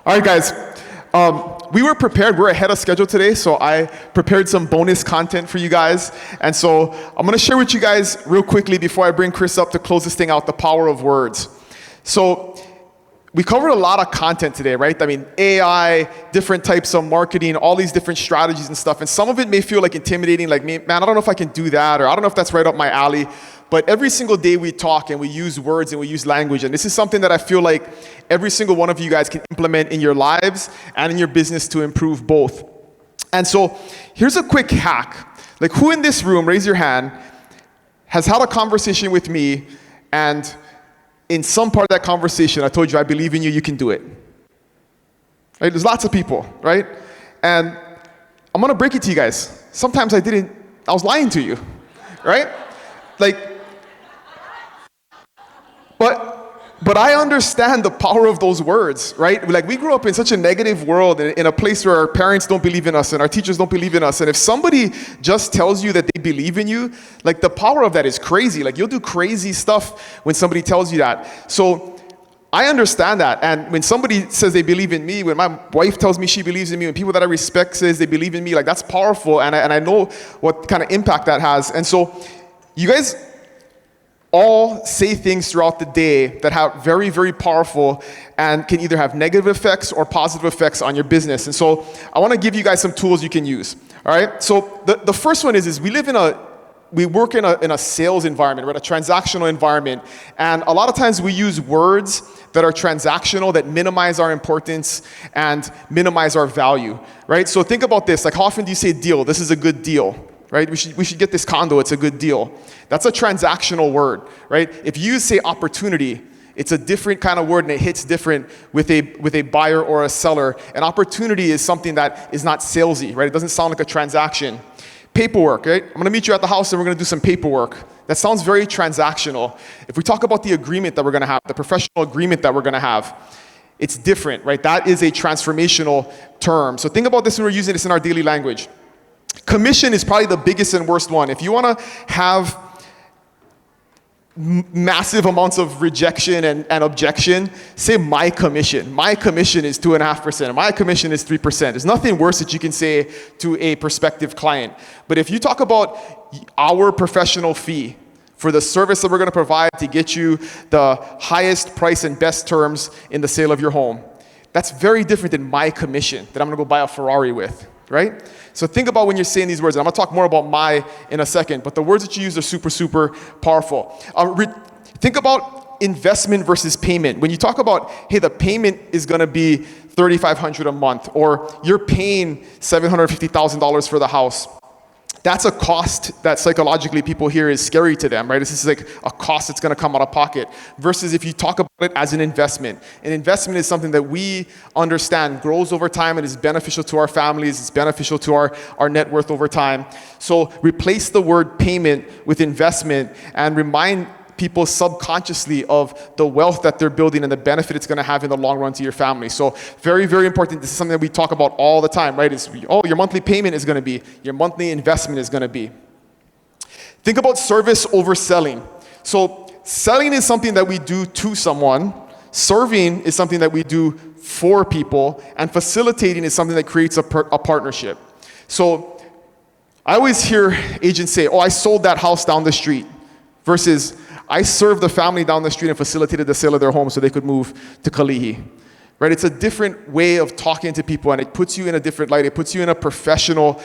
All right, guys. We were prepared. We're ahead of schedule today, so I prepared some bonus content for you guys. And so I'm going to share with you guys real quickly before I bring Chris up to close this thing out, the power of words. So we covered a lot of content today, right? I mean, AI, different types of marketing, all these different strategies and stuff. And some of it may feel like intimidating, like, man, I don't know if I can do that, or I don't know if that's right up my alley. But every single day we talk and we use words and we use language. And this is something that I feel like every single one of you guys can implement in your lives and in your business to improve both. And so here's a quick hack. Like, who in this room, raise your hand, has had a conversation with me, and in some part of that conversation, I told you, I believe in you, you can do it. Right? There's lots of people, right? And I'm going to break it to you guys. Sometimes I was lying to you, right? Like, But I understand the power of those words, right? Like, we grew up in such a negative world, in a place where our parents don't believe in us and our teachers don't believe in us. And if somebody just tells you that they believe in you, like, the power of that is crazy. Like, you'll do crazy stuff when somebody tells you that. So I understand that. And when somebody says they believe in me, when my wife tells me she believes in me, when people that I respect says they believe in me, like, that's powerful. And I know what kind of impact that has. And so you guys all say things throughout the day that have very, very powerful and can either have negative effects or positive effects on your business. And so I want to give you guys some tools you can use. All right. So the first one is we work in a sales environment, right? A transactional environment. And a lot of times we use words that are transactional, that minimize our importance and minimize our value, right? So think about this. Like, how often do you say deal? This is a good deal. Right? We should get this condo, it's a good deal. That's a transactional word, right? If you say opportunity, it's a different kind of word and it hits different with a buyer or a seller. An opportunity is something that is not salesy, right? It doesn't sound like a transaction. Paperwork, right? I'm gonna meet you at the house and we're gonna do some paperwork. That sounds very transactional. If we talk about the agreement that we're gonna have, the professional agreement that we're gonna have, it's different, right? That is a transformational term. So think about this when we're using this in our daily language. Commission is probably the biggest and worst one. If you want to have massive amounts of rejection and objection, say my commission. My commission is 2.5%. My commission is 3%. There's nothing worse that you can say to a prospective client. But if you talk about our professional fee for the service that we're going to provide to get you the highest price and best terms in the sale of your home, that's very different than my commission that I'm going to go buy a Ferrari with. Right? So think about when you're saying these words. And I'm going to talk more about my in a second, but the words that you use are super, super powerful. Think about investment versus payment. When you talk about, hey, the payment is going to be $3,500 a month, or you're paying $750,000 for the house. That's a cost that psychologically people hear is scary to them, right? This is like a cost that's going to come out of pocket. Versus if you talk about it as an investment. An investment is something that we understand grows over time and is beneficial to our families. It's beneficial to our net worth over time. So replace the word payment with investment and remind people subconsciously of the wealth that they're building and the benefit it's going to have in the long run to your family. So very, very important. This is something that we talk about all the time, right? Your monthly payment is going to be, your monthly investment is going to be. Think about service over selling. So selling is something that we do to someone. Serving is something that we do for people. And facilitating is something that creates a partnership. So I always hear agents say, I sold that house down the street, versus I served the family down the street and facilitated the sale of their home so they could move to Kalihi. Right? It's a different way of talking to people, and it puts you in a different light. It puts you in a professional,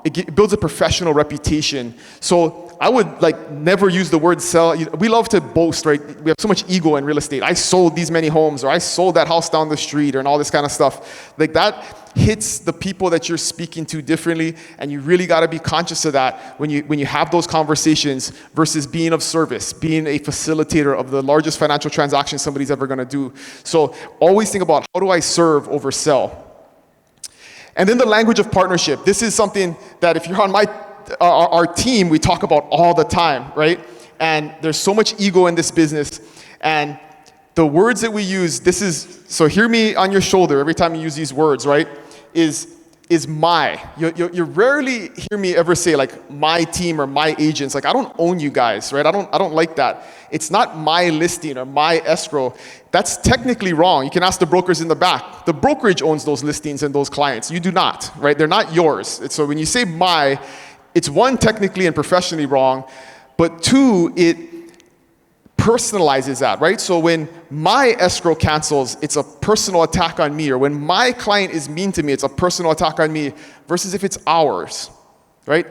it builds a professional reputation. So I would never use the word sell. We love to boast, right? We have so much ego in real estate. I sold these many homes, or I sold that house down the street, and all this kind of stuff. Like, that hits the people that you're speaking to differently, and you really got to be conscious of that when you have those conversations, versus being of service, being a facilitator of the largest financial transaction somebody's ever going to do. So always think about, how do I serve over sell? And then the language of partnership. This is something that if you're on our team, we talk about all the time, right? And there's so much ego in this business, and the words that we use, so hear me on your shoulder every time you use these words, right? Is is my. You rarely hear me ever say like my team or my agents. Like I don't own you guys, right? I don't like that. It's not my listing or my escrow. That's technically wrong. You can ask the brokers in the back. The brokerage owns those listings and those clients. You do not, right? They're not yours. So when you say my, it's one, technically and professionally wrong, but two, it personalizes that, right? So when my escrow cancels, it's a personal attack on me, or when my client is mean to me, it's a personal attack on me, versus if it's ours, right?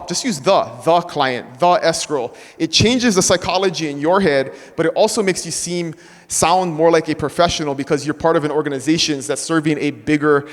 Just use the client, the escrow. It changes the psychology in your head, but it also makes you sound more like a professional because you're part of an organization that's serving a bigger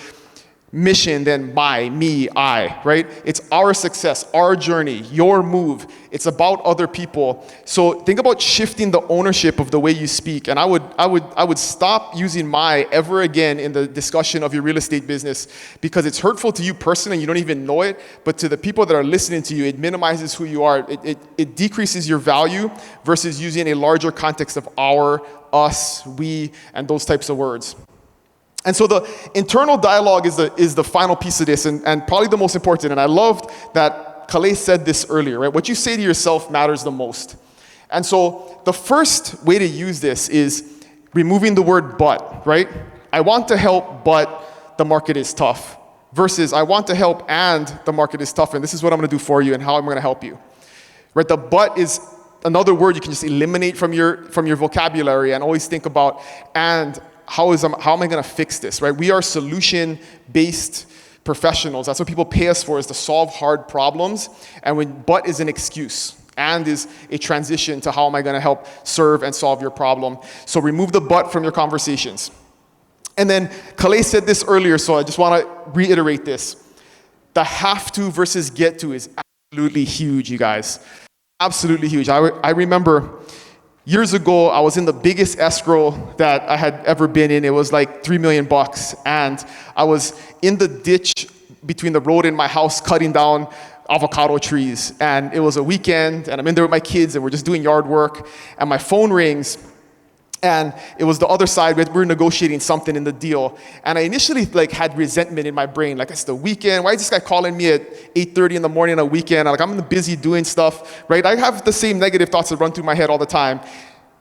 mission than I, right? It's our success, our journey, your move. It's about other people. So think about shifting the ownership of the way you speak. And I would stop using my ever again in the discussion of your real estate business because it's hurtful to you personally and you don't even know it, but to the people that are listening to you, it minimizes who you are. It decreases your value versus using a larger context of our, us, we, and those types of words. And so the internal dialogue is the final piece of this, and probably the most important. And I loved that Calais said this earlier, right? What you say to yourself matters the most. And so the first way to use this is removing the word but, right? I want to help, but the market is tough. Versus I want to help and the market is tough, and this is what I'm going to do for you and how I'm going to help you. Right? The but is another word you can just eliminate from your vocabulary and always think about and how am I going to fix this, right? We are solution-based professionals. That's what people pay us for, is to solve hard problems. And but is an excuse, and is a transition to how am I going to help serve and solve your problem. So remove the but from your conversations. And then Calais said this earlier, so I just want to reiterate this. The have to versus get to is absolutely huge, you guys. Absolutely huge. I remember years ago, I was in the biggest escrow that I had ever been in. It was like $3 million, and I was in the ditch between the road and my house cutting down avocado trees. And it was a weekend, and I'm in there with my kids, and we're just doing yard work, and my phone rings, and it was the other side. We were negotiating something in the deal, and I initially had resentment in my brain. Like, it's the weekend. Why is this guy calling me at 8:30 in the morning on a weekend? I'm busy doing stuff, right? I have the same negative thoughts that run through my head all the time.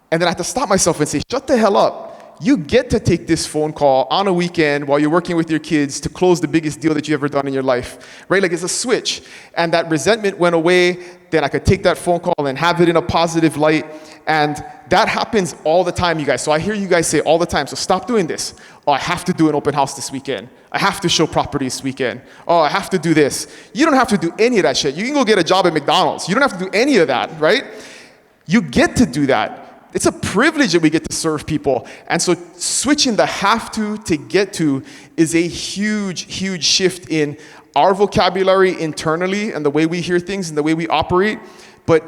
And then I have to stop myself and say, shut the hell up. You get to take this phone call on a weekend while you're working with your kids to close the biggest deal that you've ever done in your life, right? Like, it's a switch. And that resentment went away. Then I could take that phone call and have it in a positive light. And that happens all the time, you guys. So I hear you guys say all the time, so stop doing this. Oh, I have to do an open house this weekend. I have to show properties this weekend. Oh, I have to do this. You don't have to do any of that shit. You can go get a job at McDonald's. You don't have to do any of that, right? You get to do that. It's a privilege that we get to serve people. And so switching the have to get to is a huge, huge shift in our vocabulary internally and the way we hear things and the way we operate. But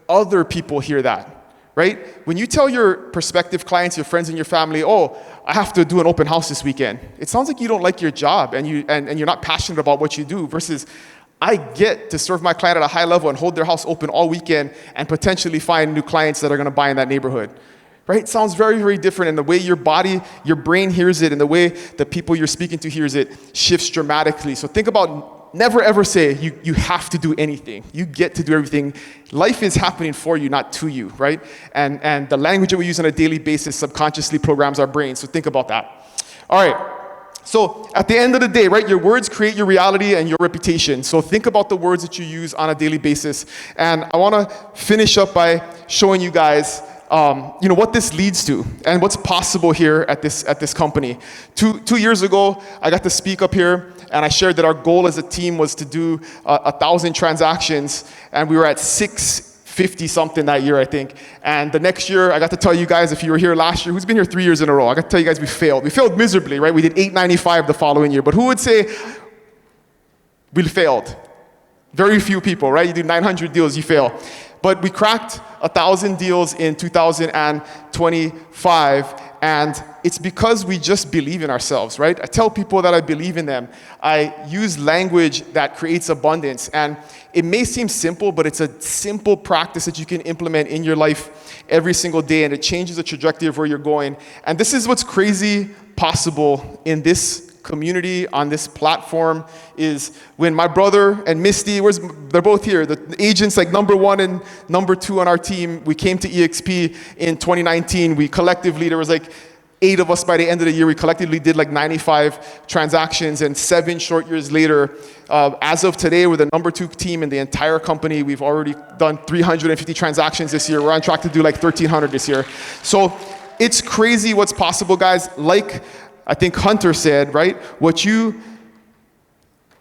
other people hear that. Right? When you tell your prospective clients, your friends and your family, oh, I have to do an open house this weekend, it sounds like you don't like your job and you're not passionate about what you do, versus I get to serve my client at a high level and hold their house open all weekend and potentially find new clients that are going to buy in that neighborhood. Right? It sounds very, very different, and the way your body, your brain hears it and the way the people you're speaking to hears it shifts dramatically. So think about never ever say you have to do anything. You get to do everything. Life is happening for you, not to you, right? And the language that we use on a daily basis subconsciously programs our brains. So think about that. All right. So at the end of the day, right, your words create your reality and your reputation. So think about the words that you use on a daily basis. And I want to finish up by showing you guys what this leads to and what's possible here at this company. Two years ago, I got to speak up here, and I shared that our goal as a team was to do 1,000 transactions, and we were at 650 something that year, I think. And the next year, I got to tell you guys, if you were here last year, who's been here 3 years in a row? I got to tell you guys we failed. We failed miserably, right? We did 895 the following year. But who would say we failed? Very few people, right? You do 900 deals, you fail. But we cracked 1,000 deals in 2025, and it's because we just believe in ourselves, right? I tell people that I believe in them. I use language that creates abundance, and it may seem simple, but it's a simple practice that you can implement in your life every single day, and it changes the trajectory of where you're going. And this is what's crazy possible in this community, on this platform, is when my brother and Misty, they're both here, the agents like number 1 and number 2 on our team, we came to EXP in 2019. We collectively, there was like 8 of us by the end of the year. We collectively did like 95 transactions, and 7 short years later, as of today, we're the number 2 team in the entire company. We've already done 350 transactions this year. We're on track to do like 1,300 this year. So it's crazy what's possible, guys. Like I think Hunter said, right?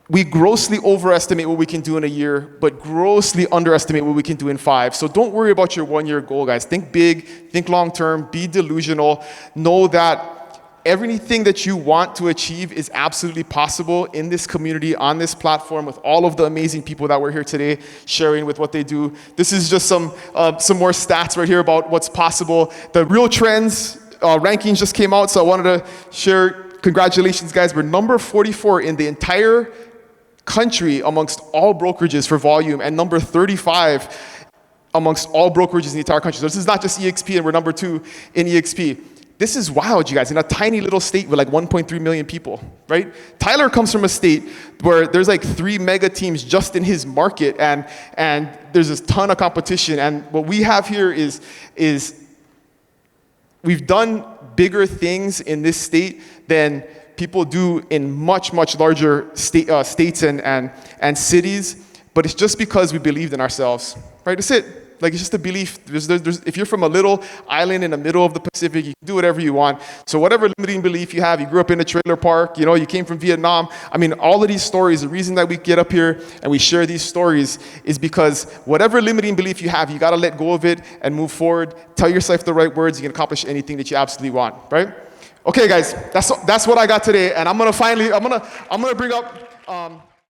We grossly overestimate what we can do in a year, but grossly underestimate what we can do in 5. So don't worry about your 1-year goal, guys. Think big, think long term, be delusional. Know that everything that you want to achieve is absolutely possible in this community, on this platform, with all of the amazing people that were here today sharing with what they do. This is just some more stats right here about what's possible. The real trends rankings just came out, so I wanted to share. Congratulations, guys. We're number 44 in the entire country amongst all brokerages for volume, and number 35 amongst all brokerages in the entire country. So this is not just EXP, and we're number 2 in EXP. This is wild, you guys, in a tiny little state with like 1.3 million people, right? Tyler comes from a state where there's like 3 mega teams just in his market, and there's this ton of competition. And what we have here is we've done bigger things in this state than people do in much, much larger states and cities, but it's just because we believed in ourselves, right? That's it. Like, it's just a belief. If you're from a little island in the middle of the Pacific, you can do whatever you want. So whatever limiting belief you have, you grew up in a trailer park, you came from Vietnam. I mean, all of these stories, the reason that we get up here and we share these stories is because whatever limiting belief you have, you got to let go of it and move forward. Tell yourself the right words. You can accomplish anything that you absolutely want, right? Okay, guys, that's what I got today, and I'm gonna bring up